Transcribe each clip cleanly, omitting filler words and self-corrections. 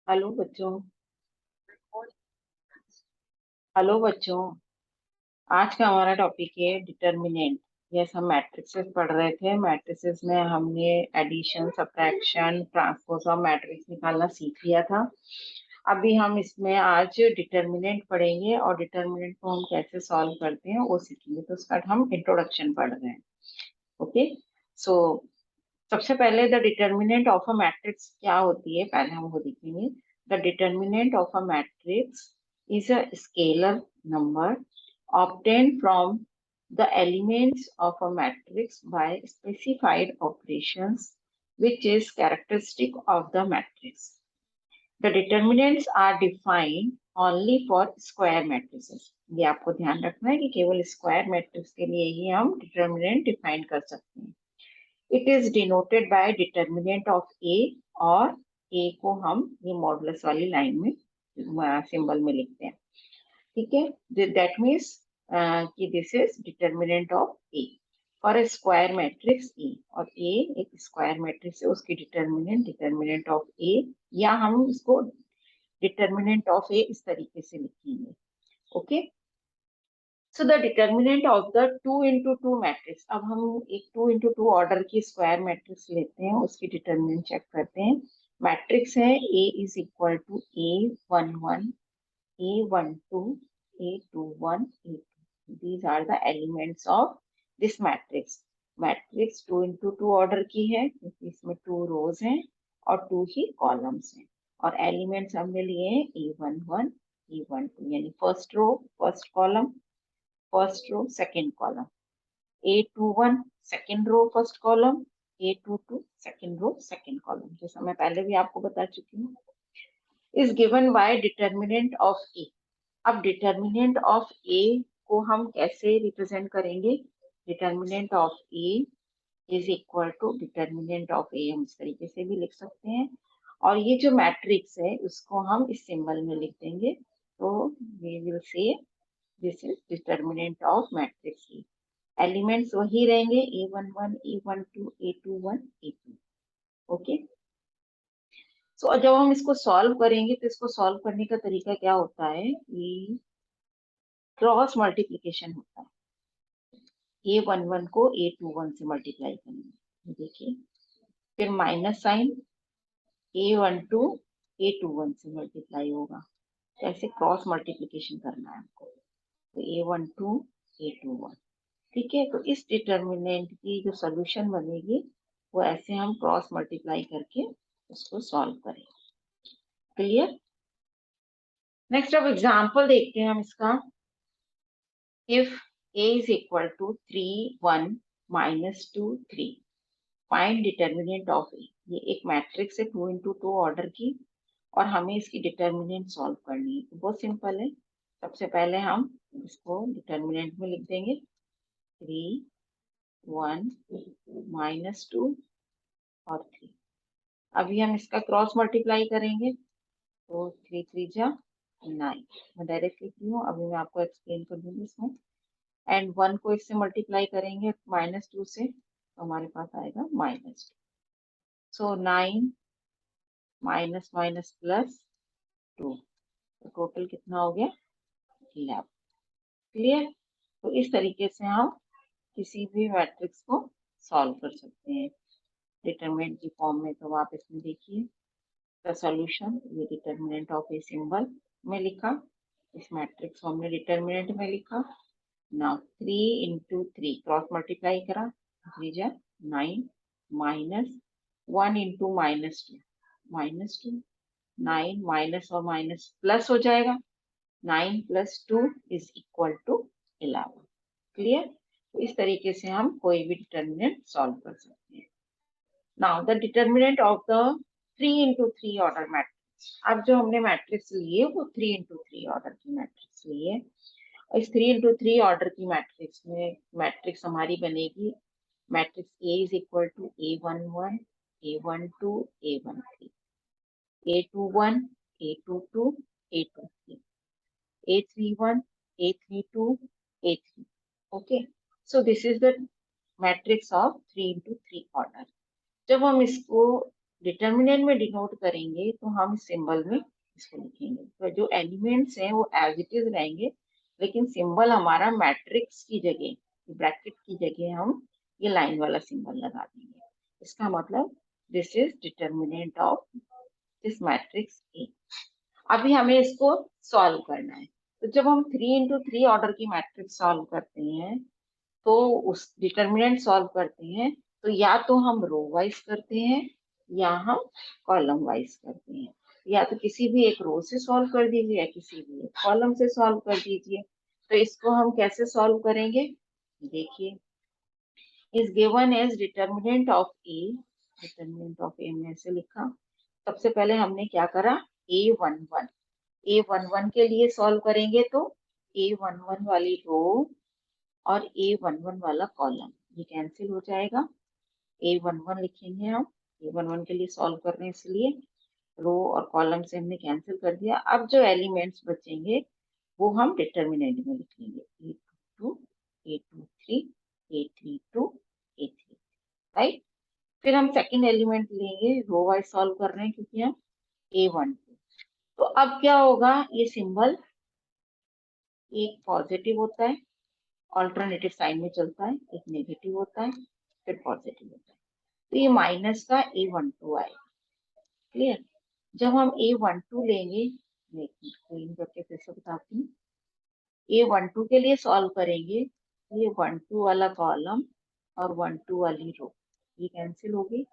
Hello बच्चों। Hello बच्चों। आज का हमारा टॉपिक है डिटर्मिनेंट। यस, हम मैट्रिसेस पढ़ रहे थे। मैट्रिसेस में हमने addition, subtraction, transpose of matrix निकालना सीख लिया था। अभी हम इसमें आज डिटर्मिनेंट पढ़ेंगे और डिटर्मिनेंट को हम कैसे सॉल्व करते हैं वो सीखेंगे। तो उसका हम इंट्रोडक्शन पढ़ रहे हैं। ओके। सो सबसे पहले the determinant of a matrix क्या होती है, पहले हम वो देखेंगे। The determinant of a matrix is a scalar number obtained from the elements of a matrix by specified operations which is characteristic of the matrix. The determinants are defined only for square matrices. ये आपको ध्यान रखना है कि केवल square matrix के लिए ही हम डिटर्मिनेंट डिफाइन कर सकते हैं। It is denoted by determinant of A, और ए को हम ये मॉडुलस वाली लाइन में सिंबल में लिखते हैं। ठीक है, दैट मीन्स कि this is determinant of A for a square matrix A. और ए एक स्क्वायर मैट्रिक्स है, उसकी डिटर्मिनेंट डिटर्मिनेंट ऑफ ए, या हम इसको डिटर्मिनेंट ऑफ ए इस तरीके से लिखेंगे। Okay. So the determinant of the 2 into 2 matrix. अब हम एक 2 into 2 ऑर्डर की स्क्वायर मैट्रिक्स लेते हैं, उसकी डिटर्मिनेंट चेक करते हैं। मैट्रिक्स है A is equal to A11, A12, A21, A2। These are the elements of this matrix. Matrix 2 into 2 order की है क्योंकि इसमें 2 रोज हैं और 2 ही कॉलम्स हैं। और एलिमेंट्स हमने लिए हैं A11, A12, यानी first row first column, first row second column, A21 second row first column, A22 second row second column, जैसा मैं पहले भी आपको बता चुकी हूँ। Is given by determinant of A. अब डिटर्मिनेंट ऑफ ए को हम कैसे रिप्रेजेंट करेंगे? Determinant of A is equal to determinant of A, हम इस तरीके से भी लिख सकते हैं। और ये जो मैट्रिक्स है उसको हम इस सिंबल में लिख देंगे। तो we will say this is determinant of matrix A. Elements वही रहेंगे A11, A12, A21, A2। Okay. सो जब हम इसको सॉल्व करेंगे तो इसको सॉल्व करने का तरीका क्या होता है कि क्रॉस मल्टीप्लीकेशन होता है। A11 को A21 से मल्टीप्लाई करेंगे, देखिए, फिर माइनस साइन, A12 A21 से मल्टीप्लाई होगा। तो ऐसे क्रॉस मल्टीप्लीकेशन करना है आपको। तो A12 A21। ठीक है, तो इस डिटर्मिनेंट की जो सोल्यूशन बनेगी वो ऐसे हम क्रॉस मल्टीप्लाई करके उसको सॉल्व करेंगे। क्लियर? नेक्स्ट अब एग्जांपल देखते हैं हम इसका। इफ a is equal to 3 1 minus 2 3, find determinant of A. ये एक मैट्रिक्स है 2 into 2 ऑर्डर की, और हमें इसकी डिटर्मिनेंट सॉल्व करनी है। तो बहुत सिंपल है। सबसे पहले हम इसको डिटर्मिनेंट में लिख देंगे 3 1 minus 2 और 3। अभी हम इसका क्रॉस मल्टीप्लाई करेंगे तो 3 3 जा 9। मैं डायरेक्ट लिख रही हूँ, अभी मैं आपको एक्सप्लेन कर दूंगी इसमें। एंड 1 को इससे मल्टीप्लाई करेंगे -2 से, तो हमारे पास आएगा -2। सो 9 माइनस माइनस प्लस 2, तो टोटल कितना हो गया 11। क्लियर? तो इस तरीके से हम किसी भी मैट्रिक्स को सॉल्व कर सकते हैं डिटरमिनेंट की फॉर्म में। तो आप इसमें देखिए द सॉल्यूशन, ये डिटर्मिनेंट ऑफ ए सिंबल में लिखा, इस मैट्रिक्स को हमने डिटर्मिनेंट में लिखा। नाउ 3 into 3 क्रॉस मल्टीप्लाई करा, 3 जा 9 माइनस 1 into -2 -2, 9 माइनस और माइनस प्लस हो जाएगा, 9 + 2 इज इक्वल टू 11। क्लियर? तो इस तरीके से हम कोई भी डिटर्मिनेंट सॉल्व कर सकते हैं। Now the determinant of the 3 into 3 order matrix. अब जो हमने मैट्रिक्स लिए वो 3 into 3 ऑर्डर की मैट्रिक्स लिए। इस 3 into 3 ऑर्डर की मैट्रिक्स में मैट्रिक्स हमारी बनेगी, matrix A is equal to A11, A12, A13, A21, A22, A23, A31, A32, A3। Okay. So this is the matrix of 3 into 3 order. जब हम इसको डिटर्मिनेंट में डिनोट करेंगे तो हम सिंबल में इसको लिखेंगे। तो जो एलिमेंट्स हैं वो एज इट इज रहेंगे, लेकिन सिंबल हमारा मैट्रिक्स की जगह, ब्रैकेट की जगह हम ये लाइन वाला सिंबल लगा देंगे। इसका मतलब this is determinant of this matrix A. अभी हमें इसको सॉल्व करना है। तो जब हम 3 into 3 ऑर्डर की मैट्रिक्स सॉल्व करते हैं, तो उस डिटर्मिनेंट सॉल्व करते हैं, तो या तो हम रो वाइज करते हैं या हम कॉलम वाइज करते हैं। या तो किसी भी एक रो से सॉल्व कर दीजिए या किसी भी एक कॉलम से सॉल्व कर दीजिए। तो इसको हम कैसे सॉल्व करेंगे, देखिए, is given as determinant of A. Determinant of A में ऐसे लिखा। सबसे पहले हमने क्या करा, A11, A11 के लिए सॉल्व करेंगे तो A11 वाली रो और A11 वाला कॉलम ये कैंसिल हो जाएगा। A11 लिखेंगे हम, A11 के लिए सॉल्व कर रहे हैं इसलिए रो और कॉलम से हमने कैंसिल कर दिया। अब जो एलिमेंट्स बचेंगे वो हम डिटर्मिनेंट में लिखेंगे, A22, A23, A32, A3, right. फिर हम सेकेंड एलिमेंट लेंगे, रो वाइज सॉल्व कर रहे हैं क्योंकि हम A12। तो अब क्या होगा, ये सिंबल एक पॉजिटिव होता है, ऑल्टरनेटिव साइन में चलता है, एक नेगेटिव होता है, फिर पॉजिटिव होता है। तो ये माइनस का A12 आएगा। क्लियर। जब हम A12 लेंगे, मैं क्लीन करके फिर से बताती हूँ, A12 के लिए सॉल्व करेंगे, ये 12 वाला कॉलम और 12 वाली रो ये कैंसिल होगी।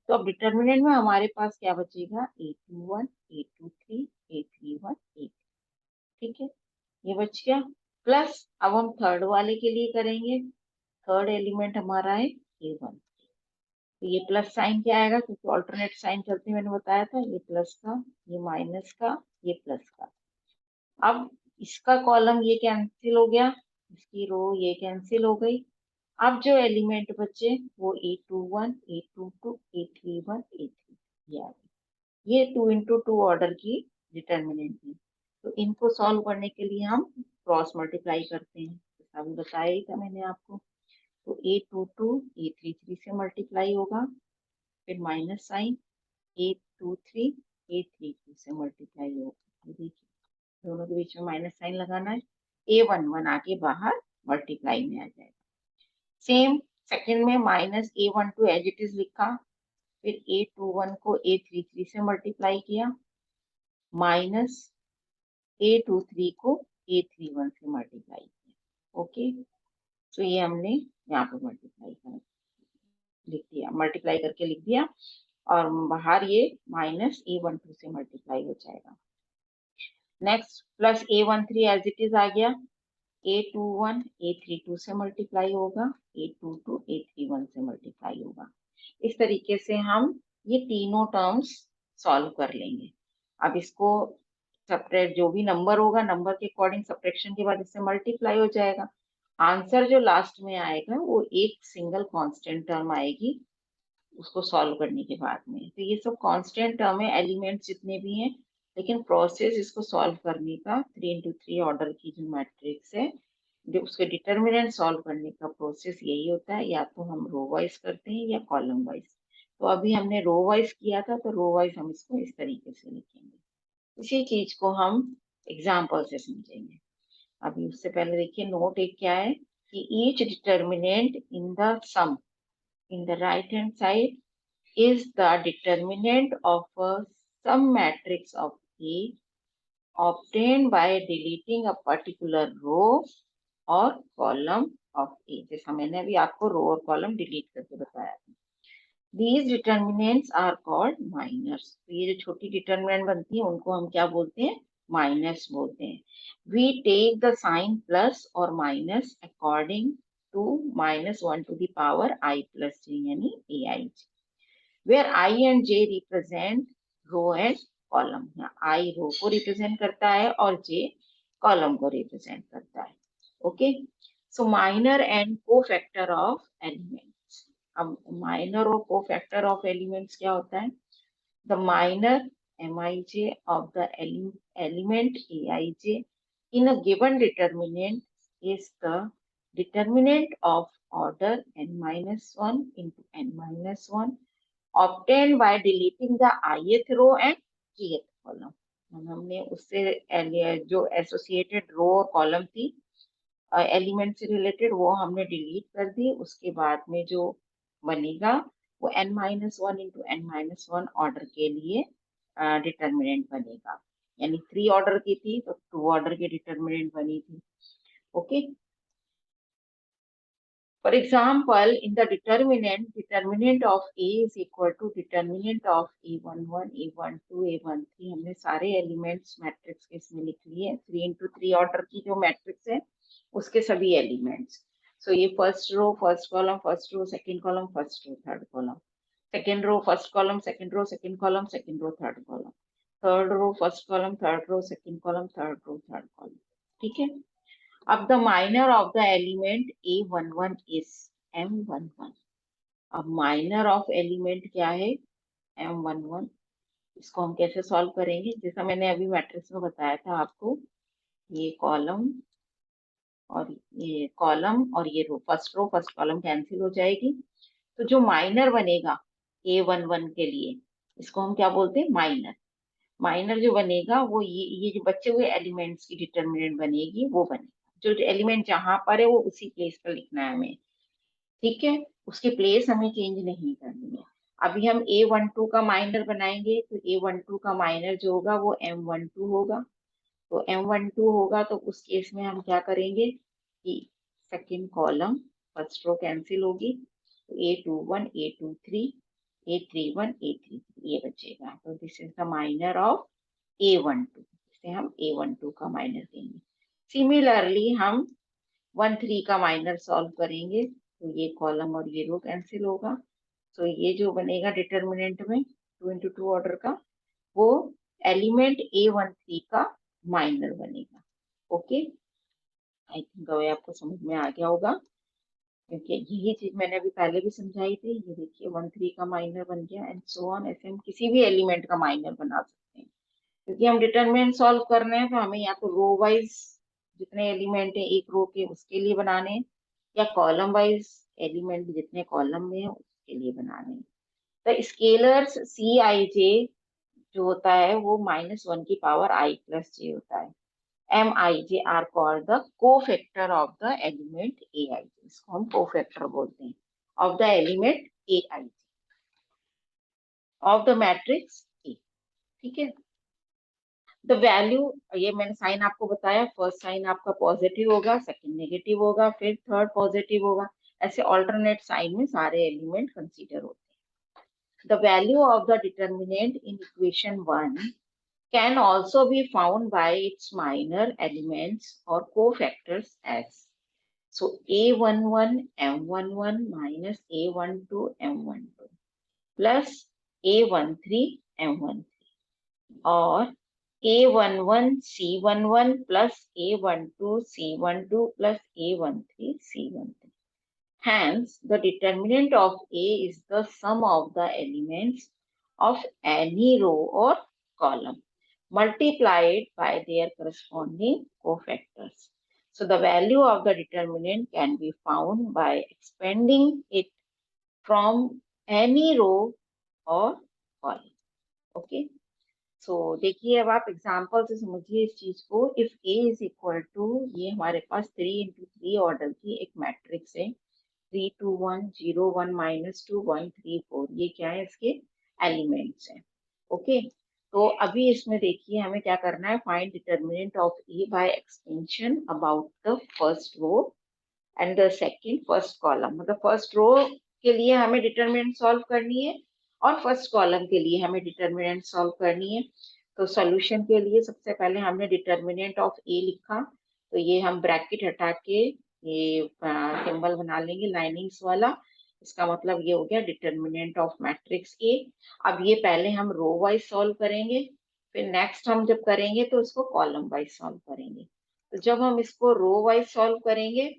तो अब डिटर्मिनेंट में हमारे पास क्या बचेगा, A21, A23, A31, A। ठीक है, ये बच गया। प्लस अब हम थर्ड वाले के लिए करेंगे, थर्ड एलिमेंट हमारा है A1। तो ये प्लस साइन क्या आएगा, क्योंकि ऑल्टरनेट साइन चलते मैंने बताया था, ये प्लस का, ये माइनस का, ये प्लस का। अब इसका कॉलम ये कैंसिल हो गया, इसकी रो ये कैंसिल हो गई। अब जो एलिमेंट बचे वो A21, A22, A31, A3 ये आ गए। ये 2 into 2 ऑर्डर की डिटर्मिनेंट है। तो इनको सॉल्व करने के लिए हम क्रॉस मल्टीप्लाई करते हैं, अभी बताया ही था मैंने आपको। तो A22 A33 से मल्टीप्लाई होगा, फिर माइनस साइन, A23 A32 से मल्टीप्लाई होगा। ये देखिए, दोनों के बीच में माइनस साइन लगाना है। A11 आके बाहर मल्टीप्लाई में आ जाएगा। सेम सेकंड में minus A12 as it is लिखा, फिर A21 को A33 से मल्टीप्लाई किया, माइनस A23 को A31 से मल्टीप्लाई किया। ओके, तो ये हमने यहाँ पे मल्टीप्लाई कर लिख दिया, मल्टीप्लाई करके लिख दिया, और बाहर ये माइनस A12 से मल्टीप्लाई हो जाएगा। Next plus A13 as it is आ गया, A21 A32 से मल्टीप्लाई होगा, A22 A31 से मल्टीप्लाई होगा। इस तरीके से हम ये तीनों टर्म्स सॉल्व कर लेंगे। अब इसको सपरेट, जो भी नंबर होगा नंबर के अकॉर्डिंग सब्ट्रैक्शन के बाद इससे मल्टीप्लाई हो जाएगा। आंसर जो लास्ट में आएगा वो एक सिंगल कांस्टेंट टर्म आएगी उसको सॉल्व करने के बाद में। तो ये सब कांस्टेंट टर्म है, एलिमेंट्स जितने भी हैं, लेकिन प्रोसेस इसको सॉल्व करने का 3 into 3 ऑर्डर की जो मैट्रिक्स है, जो उसके डिटर्मिनेंट सॉल्व करने का प्रोसेस यही होता है, या तो हम रो वाइज करते हैं या कॉलम वाइज। तो अभी हमने रो वाइज किया था, तो रो वाइज हम इसको इस तरीके से लिखेंगे। इसी चीज को हम एग्जाम्पल से समझेंगे। अभी उससे पहले देखिए नोट एक क्या है, कि each determinant in the sum in the right hand side is the determinant of a sum matrix of A obtained by deleting a particular row or column of A। जैसा मैंने अभी आपको रो और कॉलम डिलीट करके बताया था। These determinants are called minors। तो ये जो छोटी डिटर्मिनेंट बनती है उनको हम क्या बोलते हैं, माइनस बोलते हैं। We take the sign plus or minus according to -1 to the power I plus j यानी aij, where I and j represent row and column। I रो को रिप्रेजेंट करता है और j कॉलम को रिप्रेजेंट करता है। Okay, so minor and cofactor of elements. अब minor और कोफैक्टर ऑफ एलिमेंट्स क्या होता है, the minor mij of the element aij in a given determinant is the determinant of order n-1 into n-1 obtain by deleting the ith row and jth column. हमने उससे जो associated रो और column थी element से related वो हमने delete कर दी। उसके बाद में जो बनेगा वो n-1 इंटू n-1 ऑर्डर के लिए डिटर्मिनेंट बनेगा। यानी 3 ऑर्डर की थी तो 2 ऑर्डर की डिटर्मिनेंट बनी थी। Okay, for example, in the determinant of A is equal to determinant of A11, A12, A13। हमने सारे एलिमेंट्स मैट्रिक्स के इसमें लिख लिए। 3 इंटू 3 ऑर्डर की जो मैट्रिक्स है उसके सभी एलिमेंट्स। सो ये first row first column first row second column first row third column, second row first column second row second column second row third column, third row first column third row second column third row third column. ठीक है, अब the minor of the element A11 is M11। अब minor of element क्या है? M11। इसको हम कैसे solve करेंगे? जैसा मैंने अभी मैट्रिक्स में बताया था आपको, ये कॉलम और ये रो फर्स्ट कॉलम कैंसिल हो जाएगी। तो जो माइनर बनेगा A11 के लिए, इसको हम क्या बोलते हैं? माइनर। माइनर जो बनेगा वो ये जो बचे हुए एलिमेंट्स की डिटर्मिनेंट बनेगी वो बनेगा। जो एलिमेंट जहां पर है वो उसी प्लेस पर लिखना है हमें। ठीक है, उसकी प्लेस हमें चेंज नहीं करनी है। अभी हम A12 का माइनर बनाएंगे तो A12 का माइनर जो होगा वो M12 होगा। तो M12 होगा तो उस केस में हम क्या करेंगे कि second column first row cancel होगी तो A21 A23 A31 A33 ये बचेगा। तो this is the minor of A12। इसे हम A12 का माइनर देंगे। सिमिलरली हम 1 3 का माइनर सॉल्व करेंगे तो ये कॉलम और ये रो कैंसिल होगा। तो ये जो बनेगा डिटर्मिनेंट में 2 इंटू 2 ऑर्डर का वो एलिमेंट A13 का माइनर बनेगा। ओके, आई थिंक अभी आपको समझ में आ गया होगा, क्योंकि यही चीज मैंने अभी पहले भी समझाई थी। ये देखिए 1 3 का माइनर बन गया एंड सो ऑन। ऐसे हम किसी भी एलिमेंट का माइनर बना सकते हैं, क्योंकि हम डिटरमिनेंट सॉल्व कर रहे हैं तो हमें या तो रो वाइज जितने एलिमेंट है एक रो के उसके लिए बनाने हैं, या कॉलम वाइज एलिमेंट जितने कॉलम में है उसके लिए बनाने हैं। तो स्केलर्स सी आई जे जो होता है वो -1 की पावर i प्लस जे होता है। M I J are called the cofactor of the element A I J. इसको हम कोफैक्टर बोलते हैं of the element A I J of the matrix A. ठीक है, द वैल्यू, ये मैंने साइन आपको बताया, फर्स्ट साइन आपका पॉजिटिव होगा, सेकंड नेगेटिव होगा, फिर थर्ड पॉजिटिव होगा। ऐसे ऑल्टरनेट साइन में सारे एलिमेंट कंसीडर होते हैं। The value of the determinant in equation 1 can also be found by its minor elements or cofactors as so A11 M11 minus A12 M12 plus A13 M13 or A11 C11 plus A12 C12 plus A13 C13। Hence, the determinant of A is the sum of the elements of any row or column multiplied by their corresponding cofactors. So the value of the determinant can be found by expanding it from any row or column. Okay. So देखिए अब आप example से समझिए इस चीज को। If A is equal to, ये हमारे पास 3 इंटू 3 ऑर्डर की एक मैट्रिक्स है, 3 2 1 0 1 -2 1 3 4। ये क्या है? इसके एलिमेंट्स हैं। ओके, तो अभी इसमें देखिए हमें क्या करना है, find determinant of A by extension about the first row and the second first column. मतलब फर्स्ट रो के लिए हमें डिटर्मिनेंट सॉल्व करनी है और फर्स्ट कॉलम के लिए हमें डिटर्मिनेंट सॉल्व करनी है। तो सॉल्यूशन के लिए सबसे पहले हमने डिटर्मिनेंट ऑफ ए लिखा, तो ये हम ब्रैकेट हटा के ये सिंबल बना लेंगे लाइनिंग्स वाला। इसका मतलब ये हो गया डिटर्मिनेंट ऑफ मैट्रिक्स ए। अब ये पहले हम रो वाइज सॉल्व करेंगे, फिर नेक्स्ट हम जब करेंगे तो इसको कॉलम वाइज सॉल्व करेंगे। तो जब हम इसको रो वाइज सॉल्व करेंगे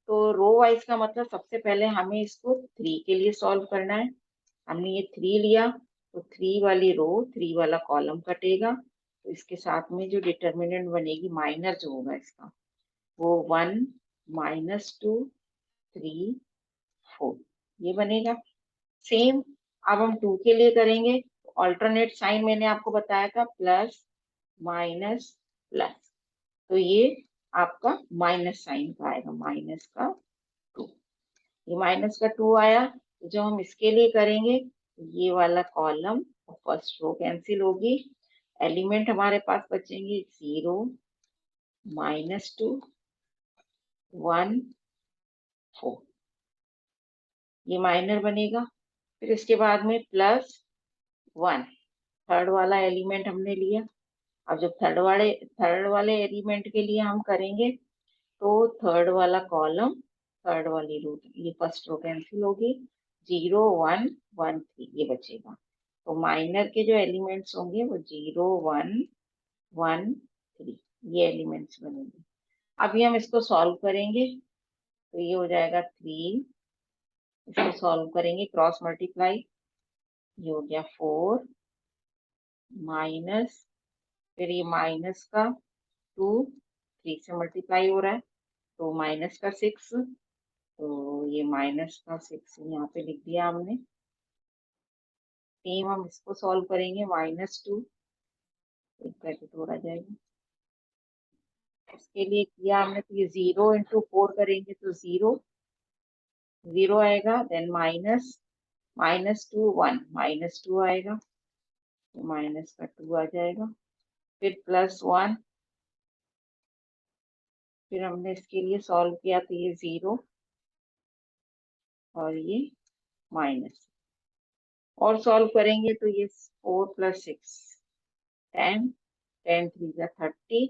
तो रो वाइज का मतलब सबसे पहले हमें इसको 3 के लिए सॉल्व करना है। हमने ये 3 लिया तो 3 वाली रो 3 वाला कॉलम कटेगा, तो इसके साथ में जो डिटर्मिनेंट बनेगी माइनर जो होगा इसका वो 1 -2 3 4 ये बनेगा। सेम अब हम 2 के लिए करेंगे, ऑल्टरनेट साइन मैंने आपको बताया था, प्लस माइनस प्लस, तो ये आपका माइनस साइन का आएगा, माइनस का 2। ये माइनस का 2 आया, तो जो हम इसके लिए करेंगे, ये वाला कॉलम और फर्स्ट रो कैंसिल होगी, एलिमेंट हमारे पास बचेंगे 0, -2, 1, 4, ये माइनर बनेगा। फिर इसके बाद में +1, थर्ड वाला एलिमेंट हमने लिया। अब जब थर्ड वाले एलिमेंट के लिए हम करेंगे, तो थर्ड वाला कॉलम, थर्ड वाली रो, ये फर्स्ट रो कैंसिल होगी, 0, 1, 1, 3 ये बचेगा। तो माइनर के जो एलिमेंट्स होंगे वो 0, 1, 1, 3 ये एलिमेंट्स बनेंगे। अभी हम इसको सॉल्व करेंगे, तो ये हो जाएगा 3, इसको सॉल्व करेंगे क्रॉस मल्टीप्लाई, ये हो गया 4 माइनस, फिर ये माइनस का 2, 3 से मल्टीप्लाई हो रहा है, तो माइनस का 6, तो ये माइनस का 6 यहाँ पे लिख दिया हमने। सेम हम इसको सॉल्व करेंगे, -2, एक ब्रैकेट और आ जाएगा, इसके लिए किया हमने, तो ये 0 × 4 करेंगे तो 0 0 आएगा, देन माइनस -2 1 -2 आएगा, तो माइनस का 2 आ जाएगा, फिर +1, फिर हमने इसके लिए सॉल्व किया तो ये 0 और ये माइनस, और सॉल्व करेंगे तो ये 4 + 6 10, 10 3 30,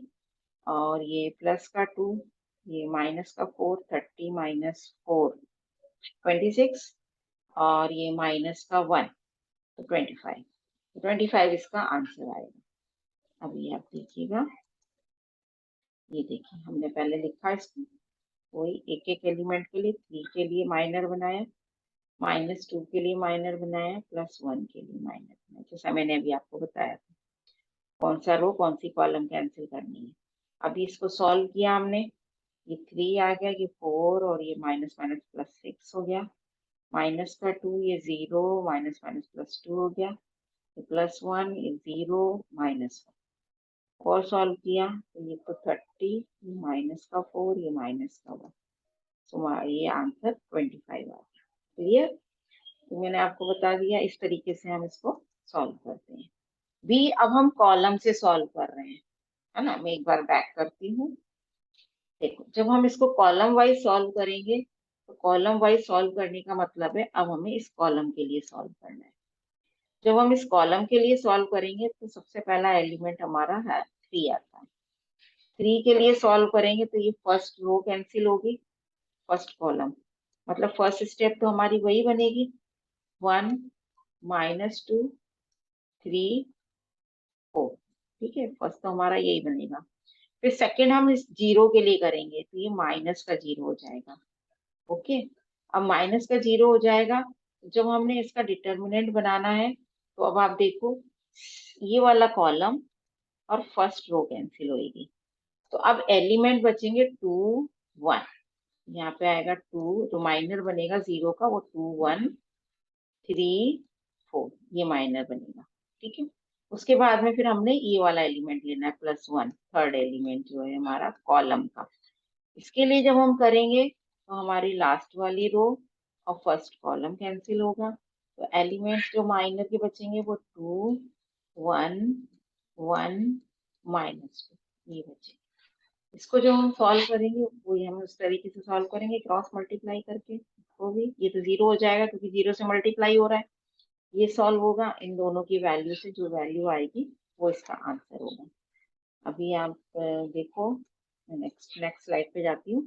और ये प्लस का 2, ये माइनस का 4, 30 - 4 26, और ये माइनस का 1, तो 25, तो 25 इसका आंसर आएगा। अभी आप देखिएगा, ये देखिए हमने पहले लिखा इसको, वही एक एक एलिमेंट के लिए, 3 के लिए माइनर बनाया, -2 के लिए माइनर बनाया, +1 के लिए माइनर बनाया, जैसा मैंने अभी आपको बताया था, कौन सा रो कौन सी कॉलम कैंसिल करनी है। अभी इसको सॉल्व किया हमने, ये 3 आ गया, ये 4, और ये माइनस माइनस +6 हो गया, माइनस का 2, ये 0 माइनस माइनस +2 हो गया, ये +1, ये 0 -1, और सॉल्व किया तो ये तो 30, ये माइनस का 4, ये माइनस का 1, तो ये आंसर 25 आ गया। क्लियर? तो मैंने आपको बता दिया, इस तरीके से हम इसको सॉल्व करते हैं। भी अब हम कॉलम से सॉल्व कर रहे हैं, है ना, मैं एक बार बैक करती हूँ। देखो, जब हम इसको कॉलम वाइज सॉल्व करेंगे, तो कॉलम वाइज सॉल्व करने का मतलब है अब हमें इस कॉलम के लिए सॉल्व करना है। जब हम इस कॉलम के लिए सॉल्व करेंगे, तो सबसे पहला एलिमेंट हमारा है 3 आता है, 3 के लिए सॉल्व करेंगे तो ये फर्स्ट रो कैंसिल होगी, फर्स्ट कॉलम, मतलब फर्स्ट स्टेप तो हमारी वही बनेगी, 1 -2 3 4, ठीक है, फर्स्ट तो हमारा यही बनेगा। फिर सेकंड हम इस 0 के लिए करेंगे, तो ये माइनस का 0 हो जाएगा। ओके, अब माइनस का 0 हो जाएगा, जब हमने इसका डिटर्मिनेंट बनाना है, तो अब आप देखो, ये वाला कॉलम और फर्स्ट रो कैंसिल होगी, तो अब एलिमेंट बचेंगे 2 1, यहाँ पे आएगा 2, जो माइनर बनेगा 0 का वो 2 1 3 4, ये माइनर बनेगा, ठीक है। उसके बाद में फिर हमने ये वाला एलिमेंट लेना है, +1, थर्ड एलिमेंट जो है हमारा कॉलम का। इसके लिए जब हम करेंगे, तो हमारी लास्ट वाली रो और फर्स्ट कॉलम कैंसिल होगा, तो एलिमेंट्स जो माइनर के बचेंगे वो 2 1 1 -2 ये बचेंगे। इसको जो हम सॉल्व करेंगे, वो हम उस तरीके से सॉल्व करेंगे, क्रॉस मल्टीप्लाई करके, इसको भी, ये तो 0 हो जाएगा क्योंकि 0 से मल्टीप्लाई हो रहा है, ये सॉल्व होगा इन दोनों की वैल्यू से, जो वैल्यू आएगी वो इसका आंसर होगा। अभी आप देखो, नेक्स्ट स्लाइड पे जाती हूँ।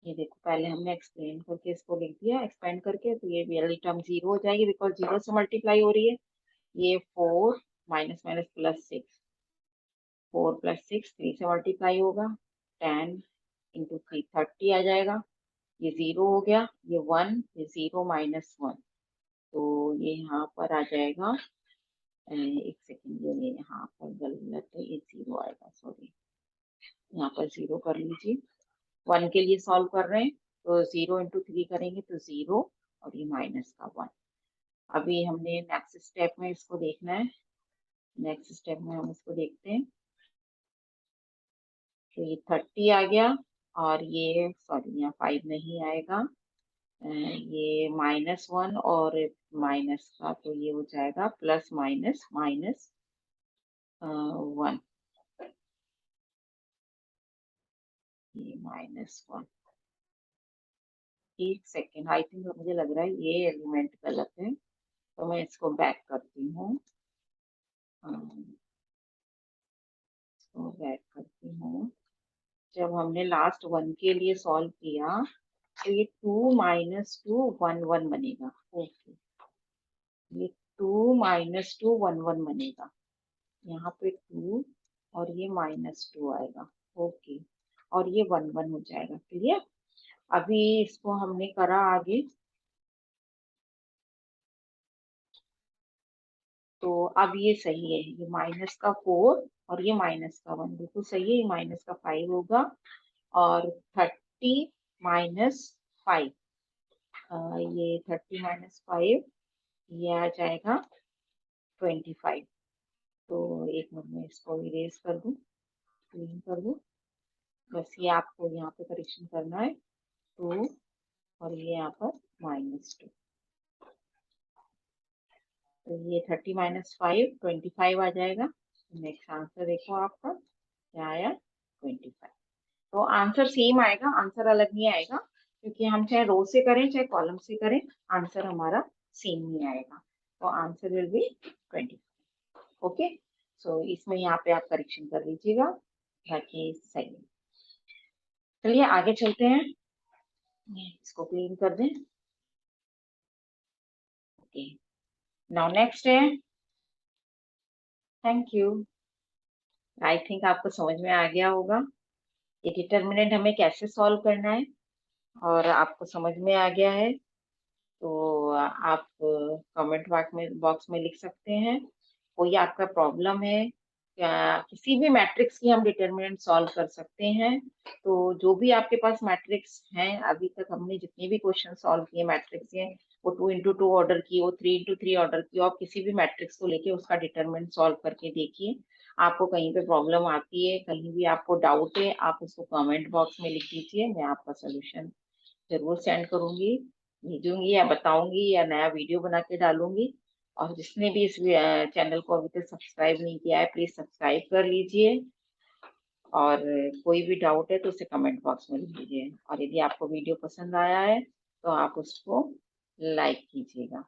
ये देखो, पहले हमने एक्सप्लेन करके इसको लिख दिया, एक्सपेंड करके, तो ये वाली टर्म 0 हो जाएगी बिकॉज 0 से मल्टीप्लाई हो रही है। ये 4 माइनस माइनस +6, 4 + 6 3 से मल्टीप्लाई होगा, 10 × 3 30 आ जाएगा, ये 0 हो गया, ये 1, ये 0 -1, तो ये यहाँ पर आ जाएगा, एक सेकेंड, ये यहाँ पर गलत है, ये 0 आएगा, सॉरी, यहाँ पर 0 कर लीजिए। 1 के लिए सॉल्व कर रहे हैं, तो 0 × 3 करेंगे तो 0, और ये माइनस का 1। अभी हमने नेक्स्ट स्टेप में इसको देखना है। नेक्स्ट स्टेप में हम इसको देखते हैं। तो ये 30 आ गया, और ये सॉरी यहाँ 5 नहीं आएगा। ये -1 और माइनस का, तो ये हो जाएगा प्लस माइनस माइनस 1। ये -1। एक सेकेंड, आई थिंक मुझे लग रहा है ये एलिमेंट गलत है, तो मैं इसको बैक करती हूँ। इसको बैक करती हूँ। जब हमने लास्ट 1 के लिए सॉल्व किया, तो ये 2 - 2 1 1 बनेगा। ओके, ये 2 - 2 1 1 बनेगा। यहाँ पे 2 और ये -2 आएगा। ओके, और ये 1 1 हो जाएगा। क्लियर? अभी इसको हमने करा आगे, तो अब ये सही है। ये माइनस का 4 और ये माइनस का 1 बिल्कुल सही है। ये माइनस का 5 होगा, और 30 - 5, ये 30 - 5, ये आ जाएगा 25। तो एक मिनट में इसको इरेज कर दूं, क्लीन कर दूं। बस ये आपको यहाँ पे करेक्शन करना है, 2 और ये यहाँ पर -2। तो ये 30 - 5 25 आ जाएगा। नेक्स्ट आंसर देखो आपका क्या आया, 25। तो आंसर सेम आएगा, आंसर अलग नहीं आएगा, क्योंकि हम चाहे रो से करें चाहे कॉलम से करें, आंसर हमारा सेम ही आएगा। तो आंसर विल बी 25। ओके, सो इसमें यहाँ पे आप करेक्शन कर लीजिएगा, बाकी सही है। चलिए आगे चलते हैं, इसको क्लीन कर दें। ओके, नाउ नेक्स्ट है, थैंक यू। आई थिंक आपको समझ में आ गया होगा ये डिटर्मिनेंट हमें कैसे सॉल्व करना है, और आपको समझ में आ गया है तो आप कमेंट बॉक्स में लिख सकते हैं। कोई आपका प्रॉब्लम है क्या, किसी भी मैट्रिक्स की हम डिटर्मिनेंट सॉल्व कर सकते हैं। तो जो भी आपके पास मैट्रिक्स हैं, अभी तक हमने जितने भी क्वेश्चन सॉल्व किए मैट्रिक्स के, वो 2x2 ऑर्डर की, वो 3x3 ऑर्डर की, आप किसी भी मैट्रिक्स को लेके उसका डिटर्मिनेंट सॉल्व करके देखिए। आपको कहीं पे प्रॉब्लम आती है, कहीं भी आपको डाउट है, आप उसको कमेंट बॉक्स में लिख दीजिए, मैं आपका सोल्यूशन जरूर सेंड करूंगी, भेजूंगी या बताऊंगी या नया वीडियो बना के डालूंगी। और जिसने भी इस चैनल को अभी तक सब्सक्राइब नहीं किया है, प्लीज सब्सक्राइब कर लीजिए। और कोई भी डाउट है तो उसे कमेंट बॉक्स में लिख दीजिए। और यदि आपको वीडियो पसंद आया है तो आप उसको लाइक कीजिएगा।